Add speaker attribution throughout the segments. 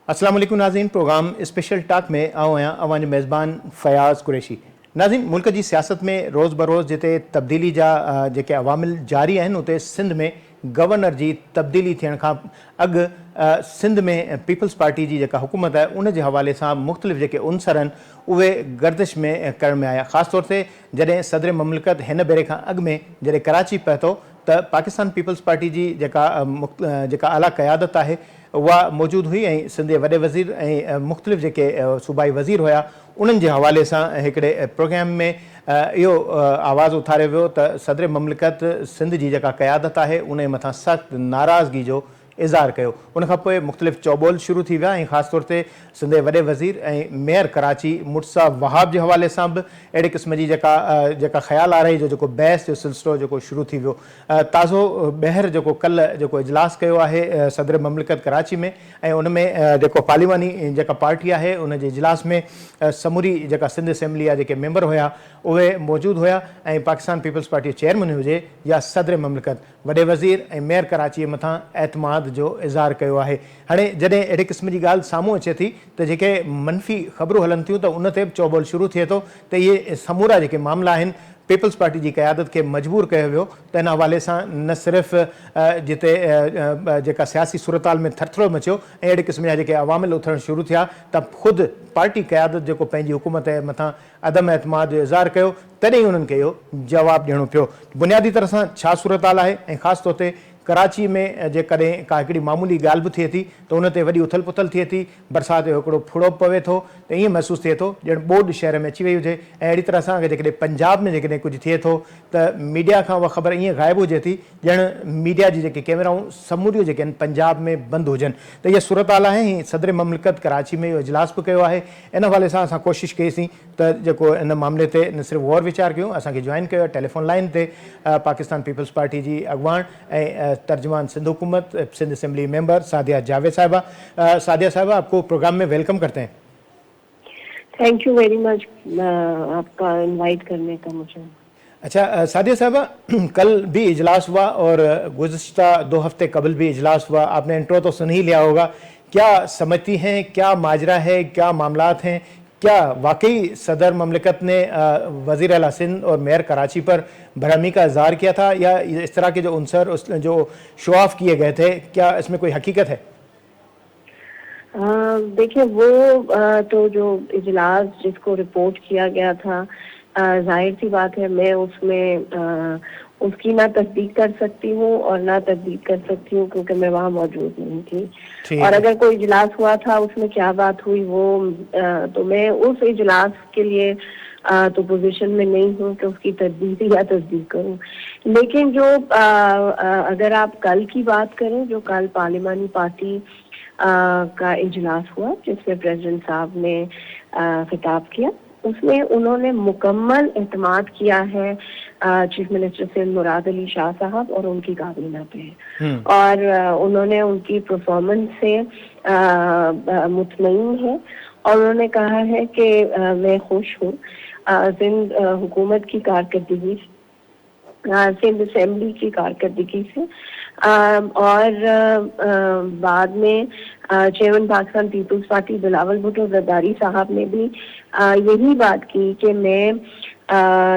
Speaker 1: अस्सलाम वालेकुम नाज़रीन, प्रोग्राम स्पेशल टॉक में आओ आहियां अवांजो मेज़बान फ़याज़ कुरैशी। नाज़रीन, मुल्क की सियासत में रोज़ बरोज़ जिते तब्दीली जा जेके अवामिल जारी आहिनि उते सिंध में गवर्नर जी तब्दीली थियण खां अॻु सिंध में पीपल्स पार्टी जी जेका हुकूमत आहे उन जे हवाले सां मुख़्तलिफ़ जेके उनसर आहिनि उहे गर्दिश में करण में आया। ख़ासि तौर ते जॾहिं सदर ममलिकत हिन भेरे खां अॻु में जॾहिं कराची पहुतो त पाकिस्तान पीपल्स पार्टी जी जेका आला क़यादत आहे उहा मौजूदु हुई ऐं सिंध जे वॾे वज़ीर ऐं मुख़्तलिफ़ जेके सूबाई वज़ीर हुया उन्हनि जे हवाले सां हिकिड़े प्रोग्राम में इहो आवाज़ु उथारियो वियो त सदर ममलिकत सिंध जी जेका क़यादत आहे उन जे मथां सख़्तु नाराज़गी जो इज़हार कयो। उनखां पोइ मुख़्तलिफ़ चौबोल शुरू थी विया ऐं ख़ासि तौर ते सिंध जे वॾे वज़ीर ऐं मेयर कराची मुर्तज़ा वहाब जे हवाले सां बि अहिड़े क़िस्म जी जेका ख़्याल आरही जो जेको बहस जो सिलसिलो जेको शुरू थी वियो। ताज़ो ॿीहर जेको कल्ह जेको इजलास कयो आहे सदर ममलिकत कराची में ऐं उन में जेको पार्लिमानी जेका पार्टी आहे उन जे इजलास में समूरी जेका सिंध असेंबली जा जेके मेंबर हुया उहे मौजूदु हुया ऐं पाकिस्तान पीपल्स पार्टी चेयरमैन हुजे या सदर ममलिकत वॾे वज़ीर ऐं मेयर कराची जे मथां एतमाद जो इज़हार कयो आहे। हाणे जॾहिं अहिड़े क़िस्म जी ॻाल्हि साम्हूं अचे थी त जेके मनफ़ी ख़बरूं हलनि थियूं त उन ते बि चौबोल शुरू थिए थो त इहे समूरा जेके मामला आहिनि पीपल्स पार्टी की क़यादत के मजबूर कयो वियो त इन हवाले सां न सिर्फ़ु जिते जेका सियासी सूरताल में थरथरो मचियो ऐं अहिड़े क़िस्म जा जेके अवामिल उथणु शुरू थिया त ख़ुदि पार्टी क़यादत जेको पंहिंजी हुकूमत जे मथां अदम एतमाद जो इज़हार कयो तॾहिं उन्हनि खे इहो जवाबु ॾियणो पियो। बुनियादी तरह सां छा सूरताल आहे ऐं ख़ासि तौर ते कराची में जेकॾहिं का हिकिड़ी मामूली ॻाल्हि बि थिए थी त उन ते वॾी उथल पुथल थिए थी, बरसाति जो हिकिड़ो फुड़ो पवे थो त ईअं महसूसु थिए थो ॼण ॿोॾि शहर में अची वई हुजे। ऐं अहिड़ी तरह सां जेकॾहिं पंजाब में जेकॾहिं कुझु थिए थो त मीडिया खां उहा ख़बर ईअं ग़ाइबु हुजे थी ॼण मीडिया जी जेके कैमराऊं समूरियूं जेके आहिनि पंजाब में बंदि हुजनि। त इहा सूरताल आहे ऐं सदर ममलिकत कराची में इहो इजलास बि कयो आहे। इन हवाले सां असां कोशिशि कईसीं त जेको इन मामले ते न सिर्फ़ु गौर वीचार कयूं, असांखे जॉइन कयो टेलीफोन लाइन ते पाकिस्तान पीपल्स पार्टी जी अॻुवाण ऐं तर्जुमान सिंध हुकूमत सिंध असेंबली मेंबर सादिया जावेद साहिबा। सादिया साहिबा, आपको प्रोग्राम में वेलकम करते हैं।
Speaker 2: थैंक यू वेरी मच आपका इनवाइट करने का मुझे।
Speaker 1: अच्छा सादिया साहिबा, कल भी इजलास हुआ और गुज़िश्ता 2 हफ्ते कबल भी इजलास हुआ, आपने इंट्रो तो सुन ही लिया होगा। क्या समझती हैं, क्या माजरा है, क्या मामलात हैं, क्या वाकई सदर ममलिकत ने वज़ीर आला सिंध और मेयर कराची पर बरहमी का इजहार किया था या इस तरह के जो उनसर जो शो ऑफ किए गए थे, क्या इसमें कोई हकीकत है?
Speaker 2: देखिए वो तो जो इजलास जिसको रिपोर्ट किया गया था, जाहिर सी बात है मैं उसमें उसकी ना तस्दीक कर सकती हूँ और ना तस्दीक कर सकती हूँ क्योंकि मैं वहाँ मौजूद नहीं थी। और अगर कोई इजलास हुआ था उसमें क्या बात हुई वो तो मैं उस इजलास के लिए तो पोजीशन में नहीं हूँ कि उसकी तस्दीक या तस्दीक करूँ। लेकिन जो अगर आप कल की बात करें, जो कल पार्लिमानी पार्टी का इजलास हुआ जिसमें प्रेसिडेंट साहब ने खिताब किया, उसमें उन्होंने मुकम्मल एतमाद किया है चीफ मिनिस्टर से मुराद अली शाह साहब और उनकी काबीना पे। और उन्होंने उनकी परफॉर्मेंस से मुतमईन है और उन्होंने कहा है कि मैं खुश हूँ सिंध हुकूमत की कारकर्दगी, सिंध असेंबली की कारकर्दगी से। और बाद में chairman Pakistan Peoples Party Bilawal Bhutto Zardari साहब ने भी यही बात की कि मैं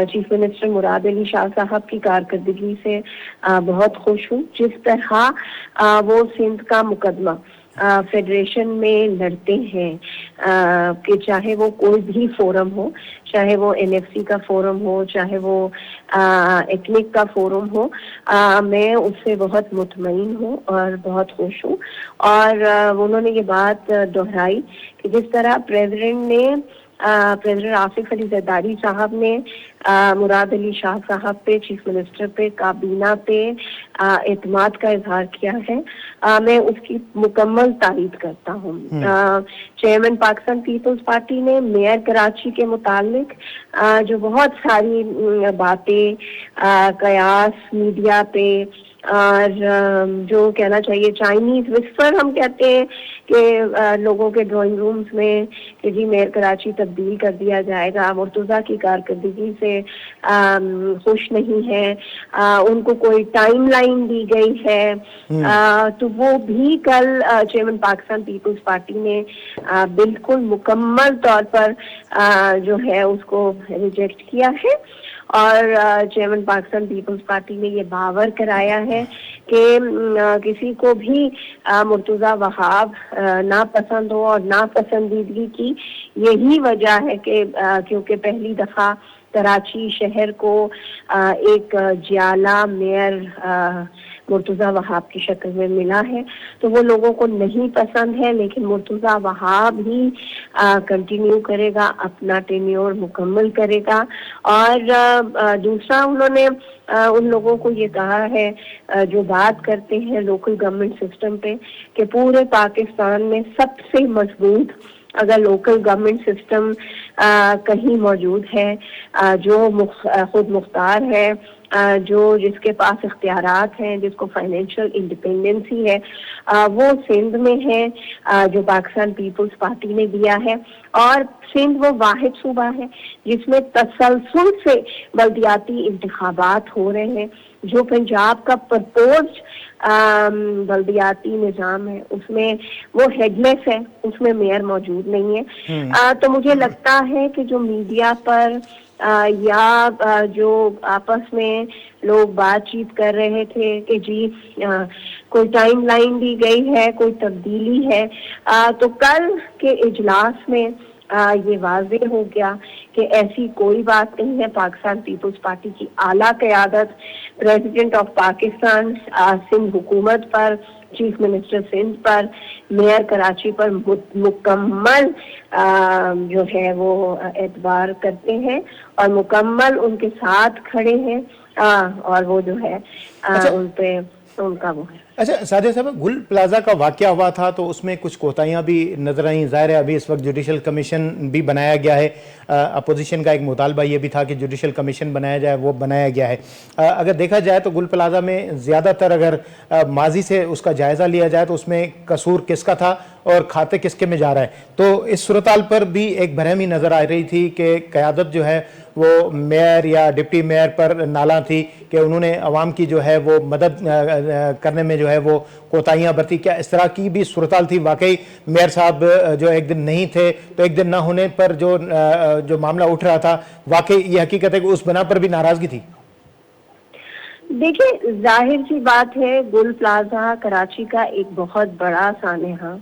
Speaker 2: चीफ मिनिस्टर मुराद अली शाह साहब की कारकर्दगी से बहुत खुश हूँ। जिस तरह वो सिंध का मुकदमा फेडरेशन में लड़ते हैं कि चाहे वो कोई भी फोरम हो, चाहे वो एनएफसी का फोरम हो, चाहे वो एथनिक का फोरम हो, मैं उससे बहुत मुतमईन हूँ और बहुत खुश हूँ। और उन्होंने ये बात दोहराई कि जिस तरह प्रेसिडेंट आसिफ अली जरदारी साहब ने मुराद अली शाह साहब पे, चीफ मिनिस्टर पे, काबीना पे एतमाद का इजहार किया है, मैं उसकी मुकम्मल तारीफ करता हूँ। चेयरमैन पाकिस्तान पीपल्स पार्टी ने मेयर कराची के मुतालिक जो बहुत सारी बातें कयास मीडिया पे और जो कहना चाहिए चाइनीज विस्पर हम कहते हैं कि लोगों के ड्राइंग रूम्स में कि जी मेयर कराची तब्दील कर दिया जाएगा, मुर्तजा की कारकर्दगी से खुश नहीं है, उनको कोई टाइमलाइन दी गई है, तो वो भी कल चेयरमैन पाकिस्तान पीपल्स पार्टी ने बिल्कुल मुकम्मल तौर पर जो है उसको रिजेक्ट किया है। और चेयरमैन पाकिस्तान पीपल्स पार्टी ने ये बावर कराया है कि किसी को भी मुर्तजा वहाब नापसंद हो, और नापसंदीदगी की यही वजह है कि क्योंकि पहली दफा कराची शहर को एक जियाला मेयर मुर्तजा वहाब की शक्ल में मिला है, तो वो लोगों को नहीं पसंद है, लेकिन मुर्तजा वहाब ही कंटिन्यू करेगा, अपना टेन्योर मुकम्मल करेगा। और दूसरा उन्होंने उन लोगों को ये कहा है जो बात करते हैं लोकल गवर्नमेंट सिस्टम पे कि पूरे पाकिस्तान में सबसे मजबूत अगर लोकल गवर्नमेंट सिस्टम कहीं मौजूद है, जो खुद मुख्तार है, जो जिसके पास इख्तियारात हैं, जिसको फाइनेंशियल इंडिपेंडेंसी है, वो सिंध में है जो पाकिस्तान पीपल्स पार्टी ने दिया है। और सिंध वो वाहिद सूबा है जिसमें तसलसल से बल्दियाती इंतखाबात हो रहे हैं। जो पंजाब का प्रपोज्ड बल्दियाती निज़ाम है उसमें वो हेडलेस है, उसमें मेयर मौजूद नहीं है। तो मुझे लगता है कि जो मीडिया पर या जो आपस में लोग बातचीत कर रहे थे कि जी कोई टाइमलाइन दी गई है, कोई तब्दीली है, तो कल के इजलास में ये वाज़ेह हो गया कि ऐसी कोई बात नहीं है। पाकिस्तान पीपल्स पार्टी की आला क़यादत प्रेसिडेंट ऑफ पाकिस्तान सिंध हुकूमत पर, चीफ मिनिस्टर सिंध पर, मेयर कराची पर मुकम्मल जो है वो एतबार करते हैं और मुकम्मल उनके साथ खड़े हैं, और वो जो है उन पे उनका वो है।
Speaker 1: अच्छा साजिद साहब, गुल प्लाजा का वाकया हुआ था तो उसमें कुछ कोताहियां भी नजर आई। ज़ाहिर है अभी इस वक्त जुडिशल कमीशन भी बनाया गया है, अपोजिशन का एक मुतालबा ये भी था कि जुडिशल कमीशन बनाया जाए, वो बनाया गया है। अगर देखा जाए तो गुल प्लाजा में ज़्यादातर अगर माजी से उसका जायज़ा लिया जाए तो उसमें कसूर किसका था और खाते किसके में जा रहा है, तो इस सूरताल पर भी एक भरहमी नज़र आ रही थी कि क़यादत जो है वो मेयर या डिप्टी मेयर पर नाला थी कि उन्होंने अवाम की जो है वो मदद करने में जो है वो कोताहियाँ बरती। क्या इस तरह की भी सूरताल थी? वाकई मेयर साहब जो एक दिन नहीं थे तो एक दिन ना होने पर जो मामला उठ रहा था, वाकई ये हकीकत है कि उस बना पर भी नाराजगी थी?
Speaker 2: देखिए, जाहिर सी बात है गुल प्लाजा कराची का एक बहुत बड़ा सानेहा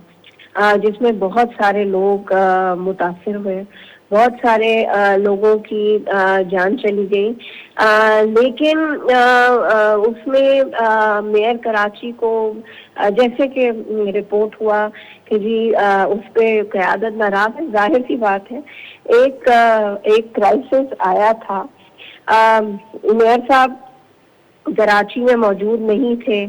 Speaker 2: जिसमें बहुत सारे लोग मुतासिर हुए, बहुत सारे लोगों की जान चली गई, लेकिन उसमें मेयर कराची को जैसे कि रिपोर्ट हुआ कि जी उस पर क़यादत नाराज है। जाहिर सी बात है एक क्राइसिस आया था, मेयर साहब कराची में मौजूद नहीं थे,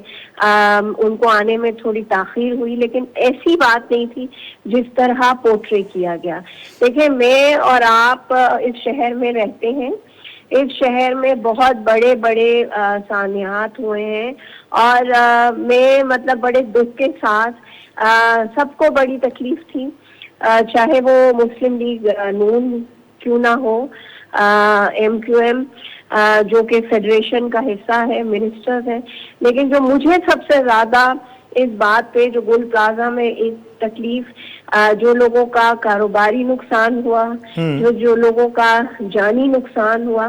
Speaker 2: उनको आने में थोड़ी ताखीर हुई, लेकिन ऐसी बात नहीं थी जिस तरह पोर्ट्रे किया गया। देखिए, मैं और आप इस शहर में रहते हैं, इस शहर में बहुत बड़े बड़े सानियात हुए हैं, और मैं मतलब बड़े दुख के साथ सबको बड़ी तकलीफ थी, चाहे वो मुस्लिम लीग नून क्यों ना हो, MQM जो कि फेडरेशन का हिस्सा है, मिनिस्टर्स हैं, लेकिन जो मुझे सबसे ज्यादा इस बात पे जो गुल प्लाजा में एक तकलीफ, जो लोगों का कारोबारी नुकसान हुआ, जो लोगों का जानी नुकसान हुआ,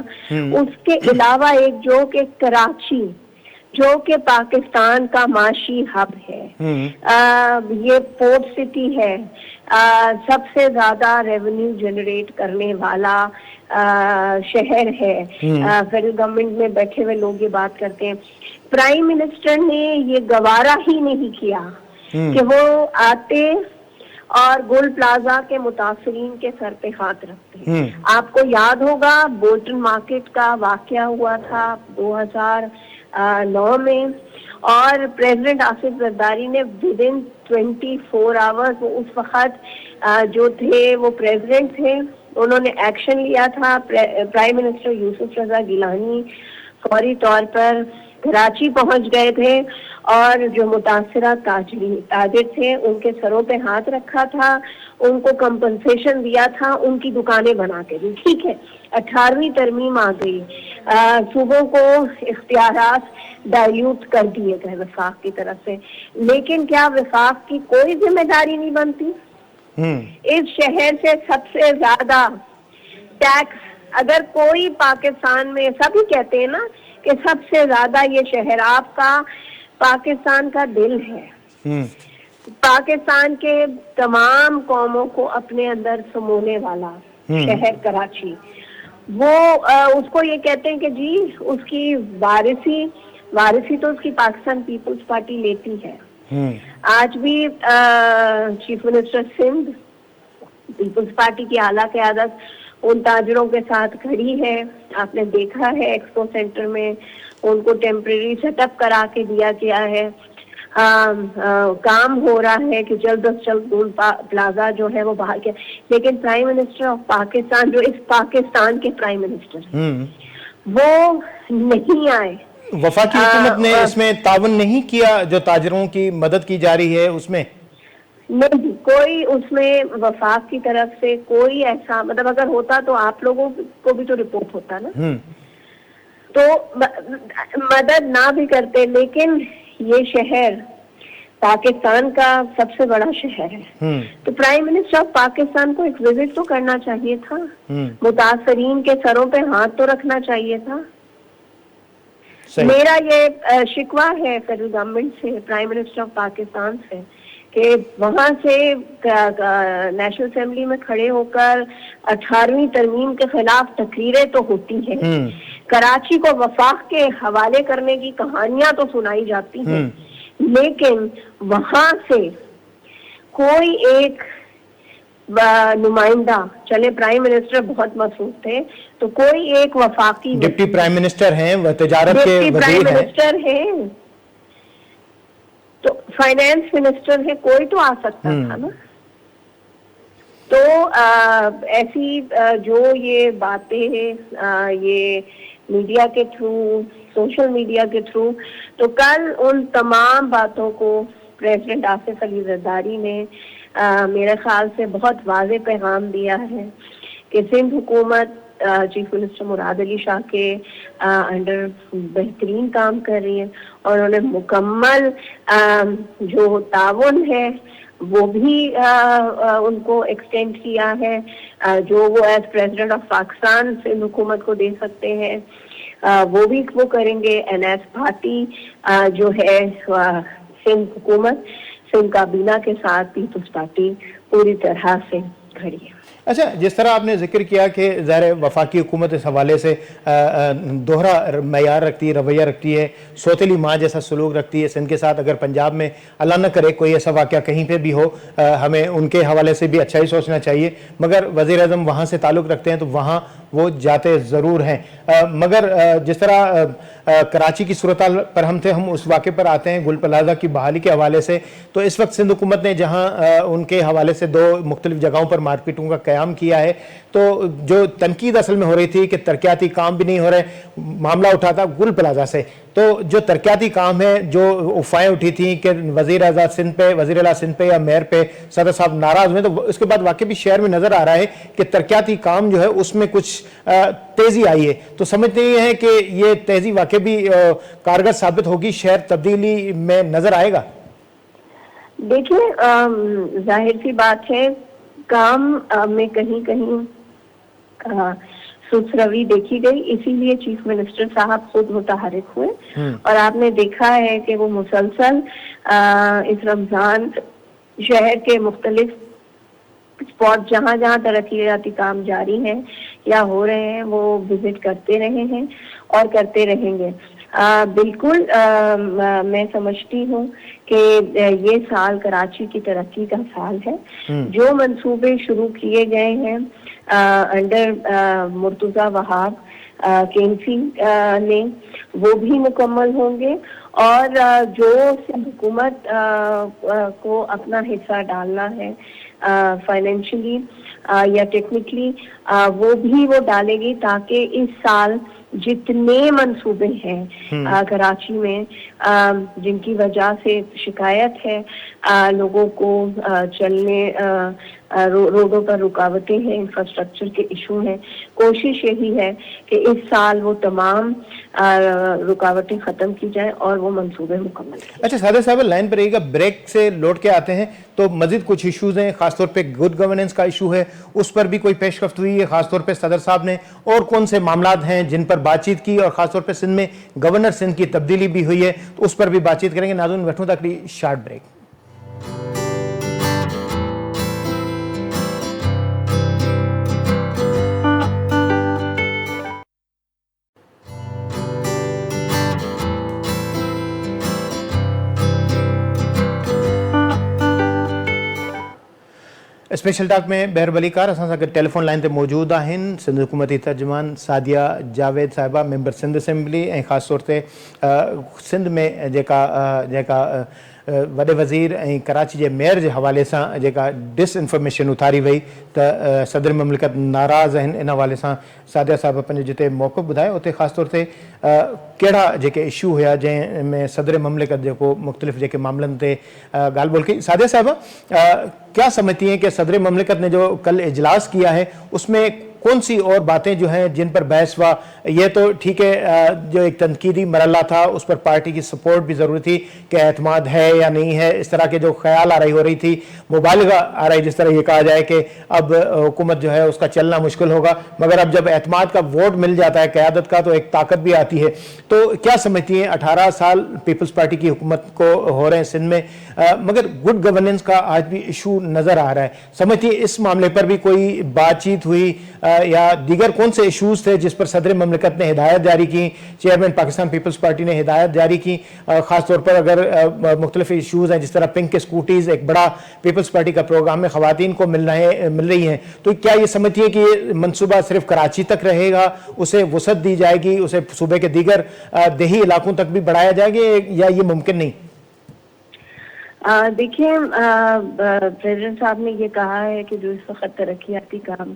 Speaker 2: उसके अलावा एक जो कि कराची जो कि पाकिस्तान का माशी हब है, ये पोर्ट सिटी है, सबसे ज्यादा रेवेन्यू जनरेट करने वाला शहर है। फेडरल गवर्नमेंट में बैठे हुए लोग ये बात करते हैं। प्राइम मिनिस्टर ने ये गवारा ही नहीं किया कि वो आते और गुल प्लाजा के मुतासरीन के सर पे हाथ रखते। आपको याद होगा बोल्टन मार्केट का वाकया हुआ था 2009 में, और प्रेसिडेंट आसिफ जरदारी ने विद इन 24 आवर्स, उस वक्त जो थे वो प्रेसिडेंट थे, उन्होंने एक्शन लिया था। प्राइम मिनिस्टर यूसुफ रजा गिलानी फौरी तौर पर कराची पहुंच गए थे और जो मुतासिरा ताजिर थे उनके सरों पे हाथ रखा था, उनको कंपनसेशन दिया था, उनकी दुकानें बना के दी। ठीक है, 18वीं तरमीम आ गई, सूबों को इख्तियारात डाइल्यूट कर दिए गए वफाक की तरफ से, लेकिन क्या वफाक की कोई जिम्मेदारी नहीं बनती? इस शहर से सबसे ज्यादा टैक्स अगर कोई पाकिस्तान में, सभी कहते हैं ना कि सबसे ज्यादा ये शहर आपका पाकिस्तान का दिल है, पाकिस्तान के तमाम कौमों को अपने अंदर समोने वाला शहर कराची, वो उसको ये कहते हैं कि जी उसकी वारिसी तो उसकी पाकिस्तान पीपल्स पार्टी लेती है। आज भी chief minister Sindh Peoples Party की आला क़यादत उन ताजरों के साथ खड़ी है। आपने देखा है एक्सपो सेंटर में उनको टेम्परेरी सेटअप करा के दिया गया है। काम हो रहा है कि जल्द अज जल्द टोल प्लाजा जो है वो बाहर के, लेकिन प्राइम मिनिस्टर ऑफ पाकिस्तान, जो इस पाकिस्तान के प्राइम मिनिस्टर वो नहीं आए।
Speaker 1: वफाकी हुकूमत ने इसमें तावन नहीं किया जो ताजरों की मदद की जा रही है उसमें?
Speaker 2: नहीं, कोई उसमें वफाक की तरफ से कोई ऐसा, मतलब अगर होता तो आप लोगों को भी तो रिपोर्ट होता ना, तो मदद ना भी करते। लेकिन ये शहर पाकिस्तान का सबसे बड़ा शहर है, तो प्राइम मिनिस्टर ऑफ पाकिस्तान को एक विजिट तो करना चाहिए था, मुतासरीन के सरों पे हाथ तो रखना चाहिए था। मेरा ये शिकवा है फेडरल गवर्नमेंट से, प्राइम मिनिस्टर ऑफ पाकिस्तान से, कि वहां से नेशनल असेंबली में खड़े होकर 18वीं तरमीम के खिलाफ तकरीरें तो होती हैं, कराची को वफाक के हवाले करने की कहानियां तो सुनाई जाती हैं, लेकिन वहां से कोई एक नुमाइंदा, चले प्राइम मिनिस्टर बहुत मसरूफ थे, तो कोई एक वफाकी
Speaker 1: डिप्टी प्राइम मिनिस्टर हैं, वह तिजारत के वजीर हैं,
Speaker 2: प्राइम मिनिस्टर हैं, तो फाइनेंस मिनिस्टर है, कोई तो आ सकता था ना। तो ऐसी जो ये बातें हैं ये मीडिया के थ्रू, सोशल मीडिया के थ्रू, तो कल उन तमाम बातों को प्रेसिडेंट आसिफ अली जरदारी ने मेरे ख्याल से बहुत वाज़े पैगाम दिया है कि सिंध हुकूमत चीफ मिनिस्टर मुराद अली शाह के अंडर बेहतरीन काम कर रही है, और उन्होंने मुकम्मल जो ताउन है वो भी उनको एक्सटेंड किया है, जो वो as president of Pakistan Sindh हुकूमत को दे सकते हैं वो भी वो करेंगे। एंड एज पार्टी जो है सिंध हुकूमत, सिंध काबीना के साथ पीपल्स पार्टी पूरी तरह से खड़ी है।
Speaker 1: अच्छा, जिस तरह आपने जिक्र किया कि ज़ाहिर वफाकी हुकूमत इस हवाले से दोहरा मैयार रखती है, रवैया रखती है, सौतेली माँ जैसा सलूक रखती है सिंध के साथ। अगर पंजाब में अल्लाह न करे कोई ऐसा वाक़या कहीं पे भी हो, हमें उनके हवाले से भी अच्छा ही सोचना चाहिए, मगर वज़ीर आज़म वहाँ से ताल्लुक़ रखते हैं तो वहाँ वो जाते ज़रूर हैं। मगर जिस तरह कराची की सूरत पर हम उस वाक़े पर आते हैं गुल प्लाजा की बहाली के हवाले से, तो इस वक्त सिंध हुकूमत ने जहाँ उनके हवाले से 2 मुख्तलिफ जगहों पर मार्केटों का क़याम किया है, तो जो तनकीद असल में हो रही थी कि तरक्याती काम भी नहीं हो रहे, मामला उठा था गुल प्लाजा से, तो जो तरक्याती काम है, जो उफ़ाएँ उठी थी कि वज़ीर आज़ा सिंध पे, वज़ीर आला सिंध पे या मेयर पे सदर साहब नाराज़ हुए, तो उसके बाद वाकई भी शहर में नज़र आ रहा है कि तरक्याती काम जो है उसमें कुछ तेज़ी आई है। तो समझते ये है कि ये तेज़ी वाकई भी कारगर साबित होगी, शहर तब्दीली में नज़र आएगा?
Speaker 2: देखिए, जाहिर सी बात है काम में कहीं कहीं सुसरवी देखी गई, इसीलिए चीफ मिनिस्टर साहब खुद मुतहरिक हुए, और आपने देखा है कि वो मुसलसल इस रमजान शहर के मुख्तलिफ स्पॉट जहाँ जहाँ तरक्याती काम जारी हैं या हो रहे हैं वो विजिट करते रहे हैं और करते रहेंगे। बिल्कुल मैं समझती हूँ कि ये साल कराची की तरक्की का साल है। जो मंसूबे शुरू किए गए हैं अंडर मुर्तजा वहाब केंसी ने, वो भी मुकम्मल होंगे, और जो सिंध हुकूमत को अपना हिस्सा डालना है फाइनेंशियली या टेक्निकली, वो भी वो डालेगी ताकि इस साल जितने मंसूबे हैं कराची में जिनकी वजह से शिकायत है, लोगों को चलने रोडों पर रुकावटें हैं, इंफ्रास्ट्रक्चर के इशू हैं, कोशिश यही है कि इस साल वो तमाम रुकावटें ख़त्म की जाए और वो मंसूबे मुकम्मल किए।
Speaker 1: अच्छा सादिया साहब, लाइन पर रहिएगा, ब्रेक से लौट के आते हैं तो मजीद कुछ इश्यूज हैं, खासतौर पे गुड गवर्नेंस का इशू है, उस पर भी कोई पेशरफ्त हुई है खासतौर पे सदर साहब ने, और कौन से मामलात हैं जिन पर बातचीत की, और खासतौर पे सिंध में गवर्नर सिंध की तब्दीली भी हुई है तो उस पर भी बातचीत करेंगे। नाज़रीन बैठूं तक शार्ट ब्रेक। स्पेशल टॉक में बहर वली कार असां सां गॾु टेलीफोन लाइन ते मौजूद आहिनि सिंध हुकूमती तर्जुमान सादिया जावेद साहिबा, मेंबर सिंध असेंबली, ऐं ख़ासि तौर ते सिंध में जेका वॾे वज़ीर ऐं कराची जे मेयर जे हवाले सां जेका डिसइंफॉर्मेशन उथारी वई त सदर ममलिकत नाराज़ आहिनि, इन हवाले सां सादिया साहिब पंहिंजो जिते मौक़िफ़ ॿुधायो उते ख़ासि तौर ते कहिड़ा जेके इशू हुआ जंहिंमें सदर ममलिकत जेको मुख़्तलिफ़ जेके मामलनि ते ॻाल्हि ॿोल कई। सादिया साहिबा, क्या समझती हैं कि सदर ममलिकत ने जो कल इजलास किया है उसमें कौन सी और बातें जो हैं जिन पर बहस हुआ? ये तो ठीक है, जो एक तनकीदी मरला था उस पर पार्टी की सपोर्ट भी ज़रूरी थी कि एतमाद है या नहीं है, इस तरह के जो ख्याल हो रही थी, मुबालिगा आ रही, जिस तरह ये कहा जाए कि अब हुकूमत जो है उसका चलना मुश्किल होगा, मगर अब जब एतमाद का वोट मिल जाता है क़यादत का तो एक ताकत भी आती है। तो क्या समझती हैं, 18 साल पीपल्स पार्टी की हुकूमत को हो रहे हैं सिंध में, मगर गुड गवर्नेंस का आज भी इशू नज़र आ रहा है, समझती है इस मामले पर भी कोई बातचीत हुई या दीगर कौन से इशूज़ थे जिस पर सदर ममलिकत ने हिदायत जारी की, चेयरमैन पाकिस्तान पीपल्स पार्टी ने हिदायत जारी की, ख़ास तौर पर अगर मुख्तलिफ इशूज़ हैं जिस तरह पिंक स्कूटीज़ एक बड़ा पीपल्स पार्टी का प्रोग्राम में ख़वातीन को मिल रही हैं, तो क्या ये समझती है कि ये मनसूबा सिर्फ कराची तक रहेगा, उसे वसअत दी जाएगी, उसे सूबे के दीगर देही इलाकों तक भी बढ़ाया जाएगा या ये मुमकिन नहीं?
Speaker 2: देखिए, प्रेसिडेंट साहब ने ये कहा है कि जो इस वक्त तरक्याती काम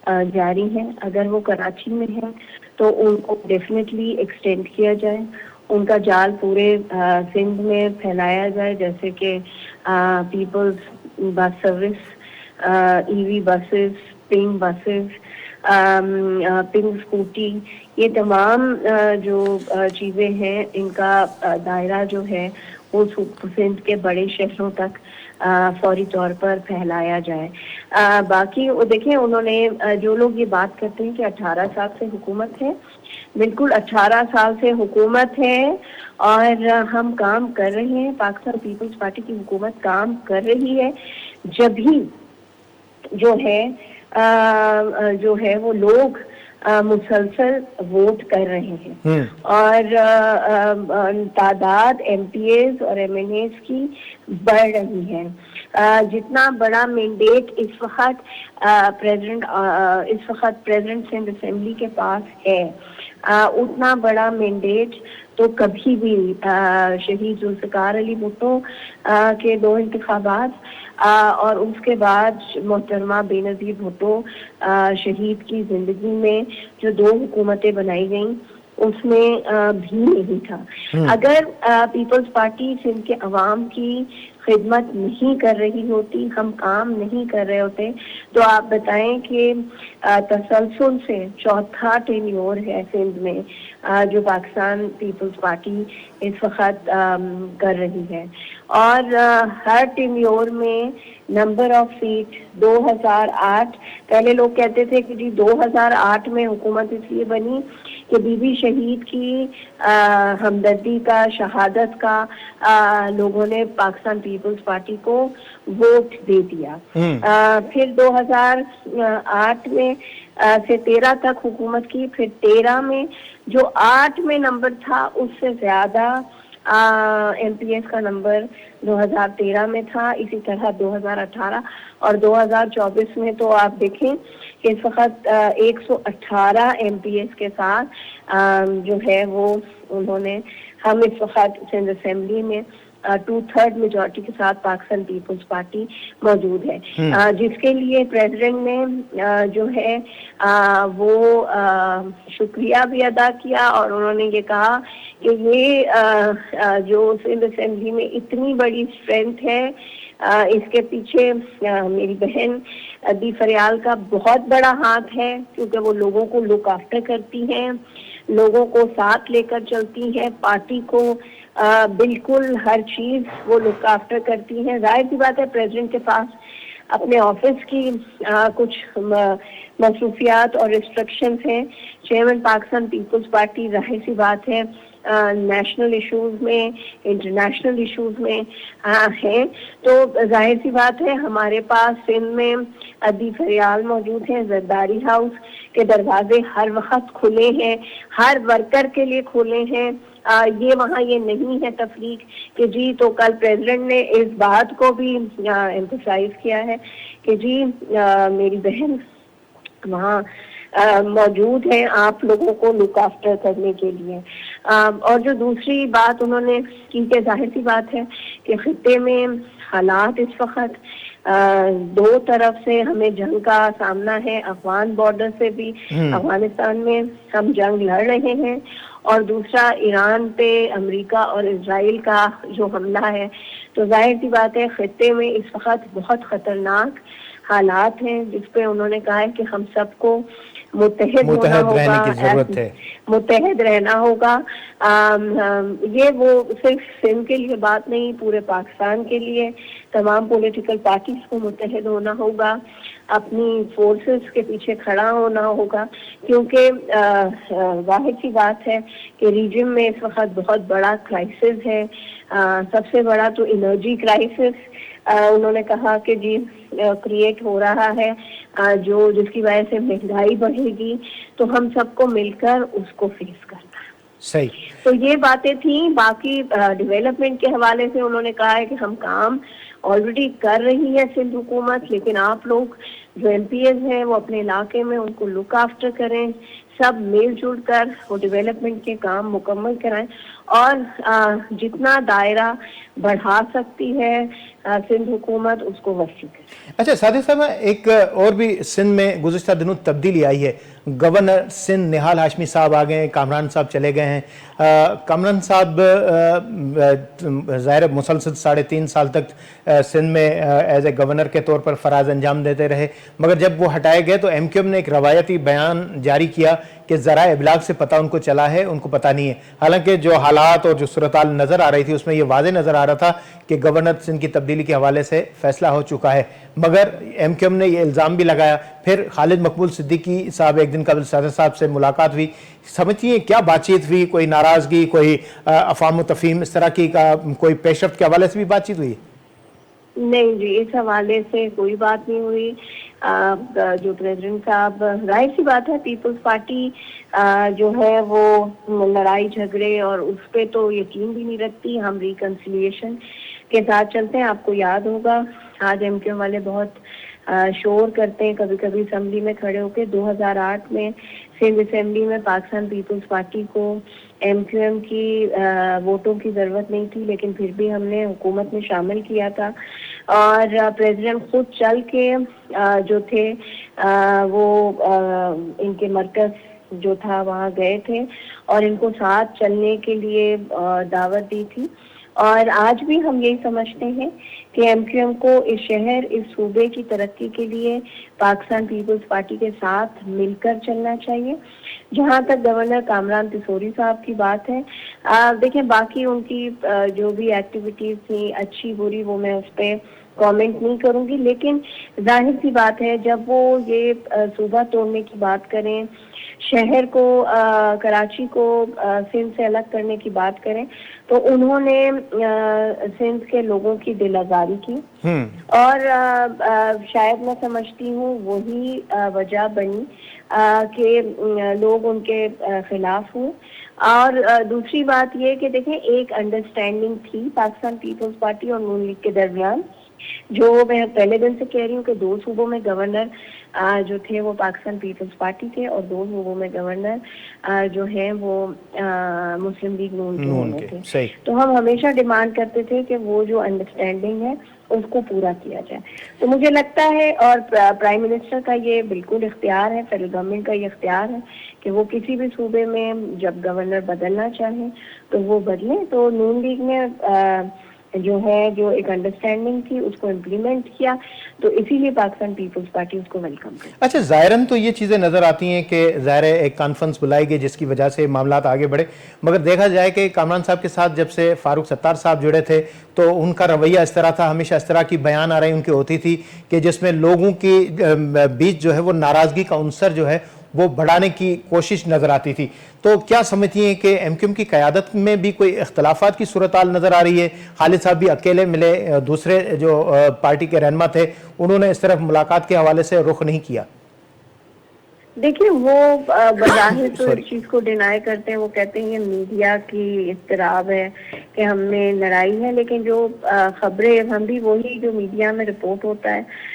Speaker 2: जारी है, अगर वो कराची में है तो उनको डेफिनेटली एक्सटेंड किया जाए, उनका जाल पूरे सिंध में फैलाया जाए, जैसे कि Peoples bus service, EV buses, pink buses, pink scooty, ये तमाम जो चीज़ें हैं इनका दायरा जो है वो सिंध के बड़े शहरों तक फौरी तौर पर फैलाया जाए। बाकी वो देखें, उन्होंने जो लोग ये बात करते हैं कि 18 साल से हुकूमत है, बिल्कुल 18 साल से हुकूमत है और हम काम कर रहे हैं, पाकिस्तान पीपल्स पार्टी की हुकूमत काम कर रही है, जब भी जो है वो लोग मुसलसल वोट कर रहे हैं और तादाद MPAs और MNAs की बढ़ रही है। जितना बड़ा मैंडेट इस वक्त प्रेसिडेंट सिंध असेंबली के पास है, उतना बड़ा मैंडेट तो कभी भी शहीद जुल्फ़िकार अली भुट्टो के 2 इंतखाबात और उसके बाद मोहतरमा बेनज़ीर भुट्टो शहीद की जिंदगी में जो 2 हुकूमतें बनाई गईं उसमें भी नहीं था। अगर पीपल्स पार्टी सिंध के अवाम की खिदमत नहीं कर रही होती, हम काम नहीं कर रहे होते, तो आप बताएं कि तसलसल से चौथा टेन्योर है सिंध में जो पाकिस्तान पीपल्स पार्टी इस वक्त कर रही है, और हर टेन्योर में नंबर ऑफ सीट 2008, पहले लोग कहते थे कि जी 2008 में हुकूमत इसलिए बनी कि बीबी शहीद की हमदर्दी का, शहादत का लोगों ने पाकिस्तान पीपल्स पार्टी को वोट दे दिया। फिर 2008 में से 13 तक हुकूमत की, फिर 13 में जो 8 में नंबर था उससे ज्यादा एमपीएस का नंबर 2013 में था, इसी तरह 2018 और 2024 में तो आप देखें कि इस वक्त 118 एमपीएस के साथ जो है वो उन्होंने हम इस वक्त सिंध असेंबली में 2/3 मेजोरिटी के साथ पाकिस्तान पीपल्स पार्टी मौजूद है, जिसके लिए प्रेसिडेंट ने जो है वो शुक्रिया भी अदा किया और उन्होंने ये कहा कि ये जो सिंध असेंबली में इतनी बड़ी स्ट्रेंथ है, इसके पीछे मेरी बहन दी फरियाल का बहुत बड़ा हाथ है, क्योंकि वो लोगों को लुक आफ्टर करती हैं, लोगों को साथ लेकर चलती हैं, पार्टी को बिल्कुल हर चीज वो लुक आफ्टर करती हैं। जाहिर सी बात है प्रेसिडेंट के पास अपने ऑफिस की कुछ मसरूफियात और रिस्ट्रिक्शंस हैं। चेयरमैन पाकिस्तान पीपल्स पार्टी जाहिर सी बात है नेशनल इश्यूज में, इंटरनेशनल इश्यूज में हैं, तो जाहिर सी बात है हमारे पास सिंध में दी फरियाल मौजूद है, जरदारी हाउस के दरवाजे हर वक्त खुले हैं, हर वर्कर के लिए खुले हैं। ये वहाँ ये नहीं है तफरीक कि जी, तो कल प्रेसिडेंट ने इस बात को भी एम्फसाइज किया है कि जी मेरी बहन वहाँ मौजूद है आप लोगों को लुक आफ्टर करने के लिए। और जो दूसरी बात उन्होंने की कि जाहिर सी बात है कि खित्ते में हालात इस वक्त दो तरफ से हमें जंग का सामना है, अफगान बॉर्डर से भी अफगानिस्तान में हम जंग लड़ रहे हैं और दूसरा ईरान पे अमेरिका और इजराइल का जो हमला है, तो जाहिर सी बात है खित्ते में इस वक्त बहुत खतरनाक हालात हैं, जिसपे उन्होंने कहा है कि हम सबको मुत्तहिद होना होगा, मुत्तहिद रहना होगा। ये वो सिर्फ सिंध के लिए बात नहीं, पूरे पाकिस्तान के लिए तमाम पॉलिटिकल पार्टीज को मुत्तहिद होना होगा, अपनी फोर्सेस के पीछे खड़ा होना होगा, क्योंकि जाहिर सी बात है कि रीजन में इस वक्त बहुत बड़ा क्राइसिस है। सबसे बड़ा तो एनर्जी क्राइसिस उन्होंने कहा कि जी क्रिएट हो रहा है, जो जिसकी वजह से महंगाई बढ़ेगी, तो हम सबको मिलकर उसको फेस करना है।
Speaker 1: सही।
Speaker 2: तो ये बातें थी। बाकी डेवलपमेंट के हवाले से उन्होंने कहा है कि हम काम ऑलरेडी कर रही है सिंध हुकूमत, लेकिन आप लोग जो एमपीएस हैं वो अपने इलाके में उनको लुक आफ्टर करें, सब मिलजुल कर वो डेवलपमेंट के काम मुकम्मल कराएं और जितना दायरा बढ़ा सकती है सिंध हुकूमत उसको वसी करे।
Speaker 1: अच्छा सादिक साहब, एक और भी सिंध में गुज़िश्ता दिनों तब्दीली आई है। गवर्नर सिंध निहाल हाशमी साहब आ गए हैं, कामरान साहब चले गए हैं। कामरान साहब ज़ाहिर मुसलसल 3.5 साल तक सिंध में एज ए गवर्नर के तौर पर फ़राज़ अंजाम देते रहे, मगर जब वो हटाए गए तो एमक्यूएम ने एक रवायती बयान जारी किया कि ज़रा इबलाग से पता उनको चला है, उनको पता नहीं है। हालांकि जो हालात और जो सूरत-हाल नज़र आ रही थी उसमें यह वाज़े नज़र आ रहा था कि गवर्नर सिंध की तब्दीली के हवाले से फैसला हो चुका है, मगर एमक्यूएम ने यह इल्ज़ाम भी लगाया। फिर खालिद मकबूल सिद्दीकी साहब एक दिन कबल सादर साहब से मुलाकात हुई, समझिए क्या बातचीत हुई? कोई नाराज़गी, कोई अफ़ाम तफ़हीम, इस तरह की कोई पेशरफ्त के हवाले से भी बातचीत हुई?
Speaker 2: नहीं जी, इस हवाले से कोई बात नहीं हुई। जो प्रेसिडेंट साहब, जाहिर सी बात है पीपल्स पार्टी जो है वो लड़ाई झगड़े और उस पे तो यकीन भी नहीं रखती। हम रिकंसिलिएशन के साथ चलते हैं। आपको याद होगा आज एमक्यूएम वाले बहुत शोर करते हैं कभी कभी असेंबली में खड़े होकर। 2008 में सिंध असेंबली में पाकिस्तान पीपल्स पार्टी को एमक्यूएम की वोटों की जरूरत नहीं थी, लेकिन फिर भी हमने हुकूमत में शामिल किया था और प्रेसिडेंट खुद चल के जो थे वो इनके मरकज जो था वहाँ गए थे और इनको साथ चलने के लिए दावत दी थी। और आज भी हम यही समझते हैं कि एमक्यूएम को इस शहर, इस सूबे की तरक्की के लिए पाकिस्तान पीपल्स पार्टी के साथ मिलकर चलना चाहिए। जहां तक गवर्नर कामरान तिसोरी साहब की बात है, देखें बाकी उनकी जो भी एक्टिविटीज थी अच्छी बुरी वो मैं उस पर कमेंट नहीं करूंगी, लेकिन जाहिर सी बात है जब वो ये सूबा तोड़ने की बात करें, शहर को कराची को सिंध से अलग करने की बात करें, तो उन्होंने सिंध के लोगों की दिल आजारी की और शायद मैं समझती हूँ वही वजह बनी कि लोग उनके खिलाफ हुए। और दूसरी बात ये कि देखें, एक अंडरस्टैंडिंग थी पाकिस्तान पीपल्स पार्टी और नून लीग के दरमियान, जो मैं पहले दिन से कह रही हूँ कि 2 सूबों में गवर्नर जो थे वो पाकिस्तान पीपल्स पार्टी थे और 2 सूबों में गवर्नर जो हैं वो मुस्लिम लीग नून के होने थे। तो हम हमेशा डिमांड करते थे कि वो जो अंडरस्टैंडिंग है उसको पूरा किया जाए। तो मुझे लगता है, और प्राइम मिनिस्टर का ये बिल्कुल इख्तियार है, फेडरल गवर्नमेंट का ये इख्तियार है कि वो किसी भी सूबे में जब गवर्नर बदलना चाहे तो वो बदले। तो नून लीग ने जो एक अंडरस्टैंडिंग थी उसको इम्प्लीमेंट किया, तो इसीलिए पाकिस्तान पीपल्स पार्टी उसको वेलकम कर।
Speaker 1: अच्छा, ज़ाहिरन तो ये चीज़ें नज़र आती हैं कि ज़ाहिर एक कॉन्फ्रेंस बुलाई गई जिसकी वजह से मामला आगे बढ़े, मगर देखा जाए कि कामरान साहब के साथ जब से फारूक सत्तार साहब जुड़े थे तो उनका रवैया इस तरह था, हमेशा इस तरह की बयान आ रही उनकी होती थी कि जिसमें लोगों की बीच जो है वो नाराज़गी का अंसर जो है वो बढ़ाने की कोशिश नज़र आती थी। तो क्या समझती हैं कि एमक्यूएम की क़यादत में भी कोई इख्तलाफात की सूरत हाल नज़र आ रही है? खालिद साहब भी अकेले मिले, दूसरे जो पार्टी के रहनुमा थे उन्होंने इस तरफ मुलाकात के हवाले से रुख नहीं किया?
Speaker 2: देखिए, वो बज़ाहिर तो इस चीज को डिनाई करते हैं, वो कहते हैं ये मीडिया की इत्तराब है कि हमने लड़ाई है, लेकिन जो खबरें हम भी वही जो मीडिया में रिपोर्ट होता है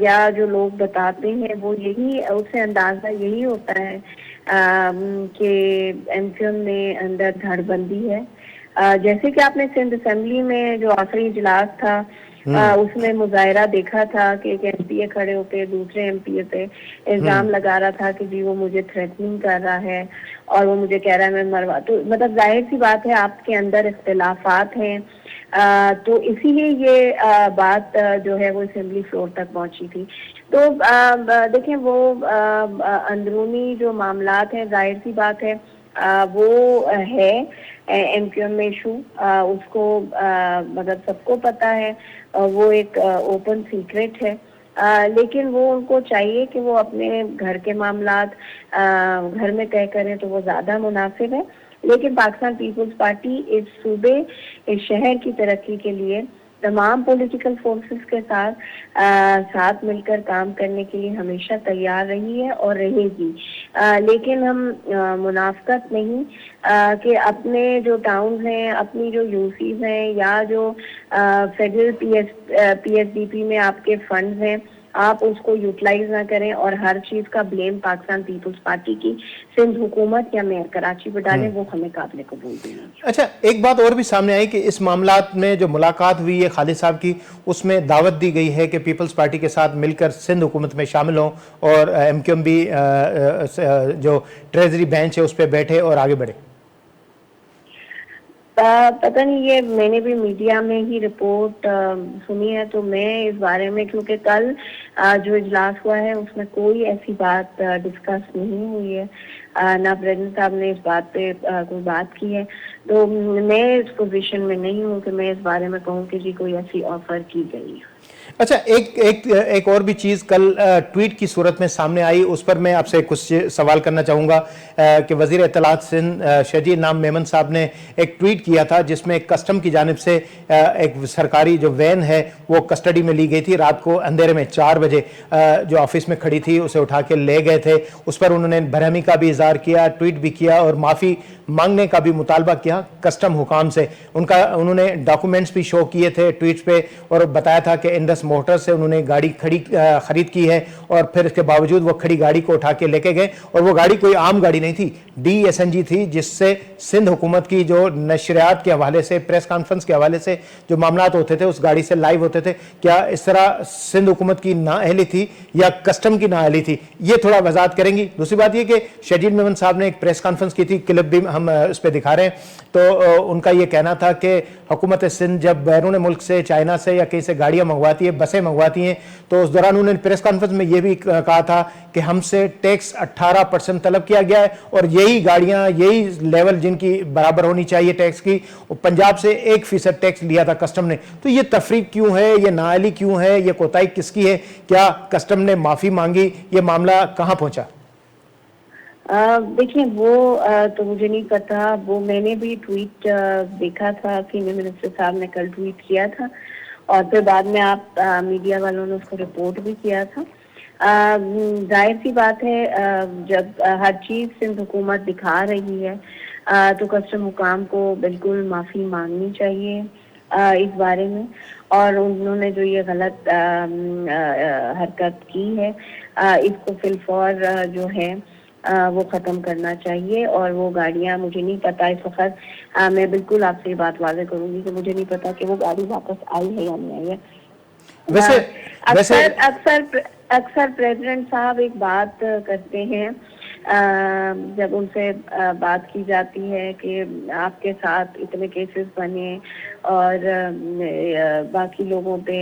Speaker 2: या जो लोग बताते हैं वो यही, उससे अंदाजा यही होता है कि एमक्यूएम में अंदर धड़बंदी है। जैसे कि आपने सिंध असेंबली में जो आखिरी इजलास था उसमें मुजाहिरा देखा था कि एक एमपीए खड़े होकर दूसरे एमपीए पे इल्जाम लगा रहा था कि जी वो मुझे थ्रेटनिंग कर रहा है और वो मुझे कह रहा है मैं मरवा। तो मतलब जाहिर सी बात है आपके अंदर इख्तिलाफात हैं, तो इसीलिए ये बात जो है वो असेंबली फ्लोर तक पहुंची थी। तो देखें, वो अंदरूनी जो मामलात हैं, जाहिर सी बात है वो है एमक्यूएम में इशू, उसको मतलब सबको पता है, वो एक ओपन सीक्रेट है, लेकिन वो उनको चाहिए कि वो अपने घर के मामलात घर में तय करें तो वो ज्यादा मुनासिब है। लेकिन पाकिस्तान पीपल्स पार्टी इस सूबे, इस शहर की तरक्की के लिए तमाम पॉलिटिकल फोर्सेस के साथ मिलकर काम करने के लिए हमेशा तैयार रही है और रहेगी। लेकिन हम मुनाफकत नहीं कि अपने जो टाउन्स हैं, अपनी जो यूसीज हैं या जो फेडरल पीएसडीपी में आपके फंड्स हैं, आप उसको यूटिलाइज ना करें और हर चीज का ब्लेम पाकिस्तान पीपल्स पार्टी की सिंध हुकूमत या मेयर कराची पर डालें, वो हमें काबिल कबूल देना।
Speaker 1: अच्छा, एक बात और भी सामने आई कि इस मामलात में जो मुलाकात हुई है खालिद साहब की, उसमें दावत दी गई है कि पीपल्स पार्टी के साथ मिलकर सिंध हुकूमत में शामिल हों और एमक्यूएम भी जो ट्रेजरी बेंच है उस पर बैठे और आगे बढ़े।
Speaker 2: पता नहीं, ये मैंने भी मीडिया में ही रिपोर्ट सुनी है, तो मैं इस बारे में, क्योंकि कल जो इजलास हुआ है उसमें कोई ऐसी बात डिस्कस नहीं हुई है, ना प्रेसिडेंट साहब ने इस बात पे कोई बात की है, तो मैं इस पोजीशन में नहीं हूँ कि मैं इस बारे में कहूँ कि जी कोई ऐसी ऑफर की गई है।
Speaker 1: अच्छा, एक और भी चीज़ कल ट्वीट की सूरत में सामने आई, उस पर मैं आपसे कुछ सवाल करना चाहूँगा कि वज़ीर इत्तलात सिंध शहजीर नाम मेमन साहब ने एक ट्वीट किया था जिसमें कस्टम की जानिब से एक सरकारी जो वैन है वो कस्टडी में ली गई थी। रात को अंधेरे में 4 बजे जो ऑफिस में खड़ी थी उसे उठा के ले गए थे। उस पर उन्होंने बरहमी का भी इजहार किया, ट्वीट भी किया और माफ़ी मांगने का भी मुतालबा किया कस्टम हुकाम से। उन्होंने डॉक्यूमेंट्स भी शो किए थे ट्वीट पे और बताया था कि इंडस मोटर से उन्होंने गाड़ी खरीद की है और फिर इसके बावजूद वो खड़ी गाड़ी को उठा के लेके गए और वो गाड़ी कोई आम गाड़ी नहीं थी, DSNG थी, जिससे सिंध हुकूमत की जो नशरियात के हवाले से, प्रेस कॉन्फ्रेंस के हवाले से जो मामलात होते थे उस गाड़ी से लाइव होते थे। क्या इस तरह सिंध हुकूमत की नाअहली थी या कस्टम की नाअहली थी, ये थोड़ा वजाहत करेंगी? दूसरी बात ये कि शहजीर मेमन साहब ने एक प्रेस कॉन्फ्रेंस की थी, क्लिप भी हम उस पर दिखा रहे हैं, तो उनका ये कहना था कि हुकूमत सिंध जब बैरून मुल्क से, चाइना से या कहीं से गाड़ियाँ मंगवाती है ये बसें मंगवाती हैं, तो उस दौरान उन्होंने प्रेस कॉन्फ्रेंस में ये भी कहा था कि हमसे टैक्स 18% तलब किया गया है और यही गाड़ियां, यही लेवल जिनकी बराबर होनी चाहिए टैक्स की, पंजाब से 1% टैक्स लिया था कस्टम ने। तो ये तफरीक क्यों है, ये नाअहली क्यों है, ये कोताही किसकी है? क्या कस्टम ने माफ़ी मांगी? ये मामला कहाँ पहुंचा?
Speaker 2: देखिए वो तो मुझे नहीं पता। वो मैंने भी ट्वीट देखा था, सीनियर मिनिस्टर साहब ने कल ट्वीट किया था और फिर बाद में आप मीडिया वालों ने उसको रिपोर्ट भी किया था। जाहिर सी बात है, जब हर चीज सिंध हुकूमत दिखा रही है तो कस्टम हुकाम को बिल्कुल माफी मांगनी चाहिए इस बारे में, और उन्होंने जो ये गलत हरकत की है इसको फिलफौर जो है वो खत्म करना चाहिए। और वो गाड़ियां, मुझे नहीं पता इस वक्त, मैं बिल्कुल आपसे ये बात वाज़ेह करूंगी कि मुझे नहीं पता कि वो गाड़ी वापस आई है या नहीं आई है। अक्सर प्रेसिडेंट साहब एक बात करते हैं जब उनसे बात की जाती है कि आपके साथ इतने केसेस बने और बाकी लोगों पे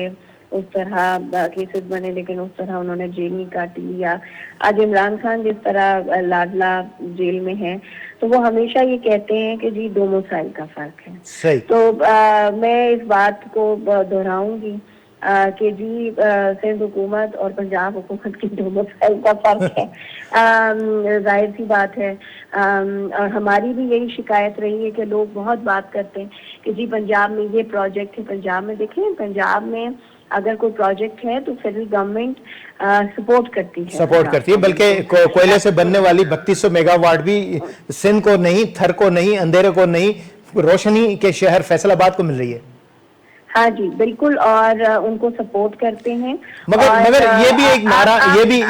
Speaker 2: उस तरह केसेस बने लेकिन उस तरह उन्होंने जेल नहीं काटी, या आज इमरान खान जिस तरह लाडला जेल में है, तो वो हमेशा ये कहते हैं कि जी डोमिसाइल का फर्क है।
Speaker 1: सही।
Speaker 2: तो मैं इस बात को दोहराऊंगी कि जी सिंध हुकूमत और पंजाब हुकूमत की डोमिसाइल का फर्क है। जाहिर सी बात है। और हमारी भी यही शिकायत रही है कि लोग बहुत बात करते हैं कि जी पंजाब में ये प्रोजेक्ट है। पंजाब में देखें, पंजाब में अगर कोई प्रोजेक्ट है तो फेडरल गवर्नमेंट सपोर्ट करती है,
Speaker 1: बल्कि कोयले से बनने वाली 3200 मेगावाट भी सिंध को नहीं, थर को नहीं, अंधेरे को नहीं, रोशनी के शहर फैसलाबाद को मिल रही है।
Speaker 2: हाँ जी बिल्कुल, और उनको सपोर्ट करते हैं।
Speaker 1: मगर ये भी एक नारा, ये भी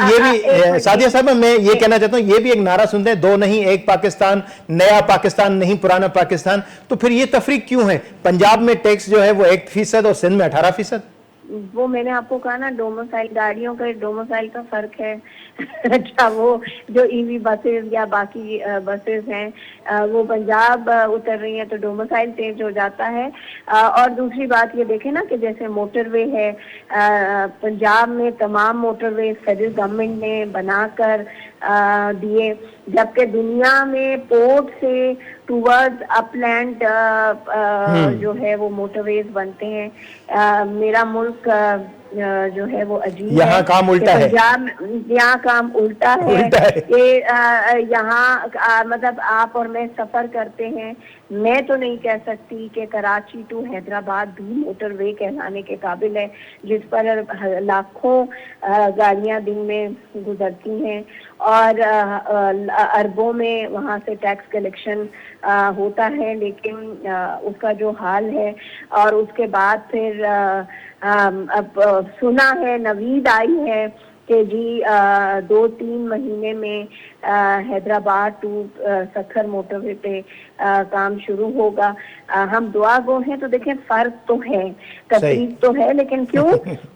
Speaker 1: सादिया साहब, मैं ये कहना चाहता हूँ, ये भी एक नारा सुनते हैं, दो नहीं एक पाकिस्तान, नया पाकिस्तान नहीं पुराना पाकिस्तान। तो फिर ये तफरीक क्यों है? पंजाब में टैक्स जो है वो 1% और सिंध में 18%।
Speaker 2: वो मैंने आपको कहा ना, डोमिसाइल गाड़ियों का डोमिसाइल का फर्क है। अच्छा, वो जो ईवी बसेस या बाकी बसेस हैं वो पंजाब उतर रही हैं तो डोमिसाइल चेंज हो जाता है। और दूसरी बात ये देखें ना कि जैसे मोटरवे है, पंजाब में तमाम मोटरवे फेडरल गवर्नमेंट ने बनाकर दिए, जबकि दुनिया में पोर्ट से टूवर्ड्स अपलैंड जो है वो मोटरवेज बनते हैं। मेरा मुल्क जो है वो अजीब है।
Speaker 1: यहाँ काम उल्टा है,
Speaker 2: यहाँ काम उल्टा है। ये यहाँ मतलब आप और मैं सफर करते हैं, मैं तो नहीं कह सकती कि कराची टू हैदराबाद भी मोटरवे कहलाने के काबिल है, जिस पर लाखों गाड़ियां दिन में गुजरती हैं और अरबों में वहाँ से टैक्स कलेक्शन होता है। लेकिन उसका जो हाल है, और उसके बाद फिर अब सुना है, नवीद आई है कि जी 2-3 महीने में हैदराबाद टू सखर मोटरवे पे काम शुरू होगा। हम दुआ गो हैं। तो देखें, फर्क तो है, तकलीफ तो है, लेकिन क्यों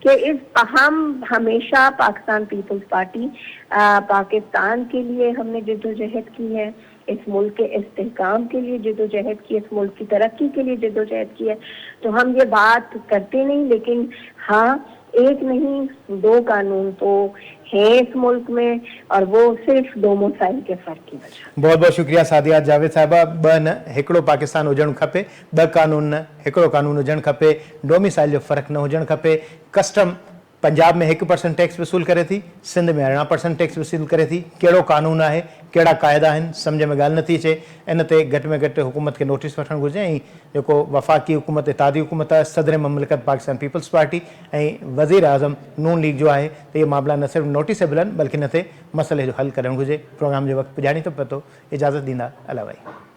Speaker 2: कि हम हमेशा पाकिस्तान पीपल्स पार्टी पाकिस्तान के लिए हमने जिद्दोजहद की है, इस मुल्क के इस्तेहकाम के लिए जिद्दोजहद की, इस मुल्क की तरक्की के लिए जिद्दोजहद की है। तो हम ये बात करते नहीं, लेकिन हाँ, एक नहीं 2 कानून तो है इस मुल्क में, और वो सिर्फ डोमिसाइल के फर्क की वजह।
Speaker 1: बहुत बहुत शुक्रिया सादिया जावेद साहिबा। ब न हिकिड़ो पाकिस्तान हुजणु खपे, 2 कानून न, हिकिड़ो कानून हुजणु खपे, डोमिसाइल जो फ़र्क़ु न हुजणु खपे। कस्टम पंजाब में 1% टैक्स वसूल करे थी, सिंध में 18% टैक्स वसूल करे थी। कहिड़ो कानून आहे, कहिड़ा क़ाइदा आहिनि, सम्झ में ॻाल्हि नथी अचे। इन ते घटि में घटि हुकूमत खे नोटिस वठणु घुरिजे। ऐं जेको वफ़ाक़ी हुकूमत, इत्तेहादी हुकूमत आहे, सदर ममलिकत पाकिस्तान पीपल्स पार्टी ऐं वज़ीर आज़म नून लीग जो आहे, त इहे मामला न सिर्फ़ु नोटिसेबल आहिनि बल्कि इन ते मसइले जो हल करणु घुरिजे। प्रोग्राम जो वक़्तु पुॼाणी थो पतो, इजाज़त ॾींदा अलाह भाई।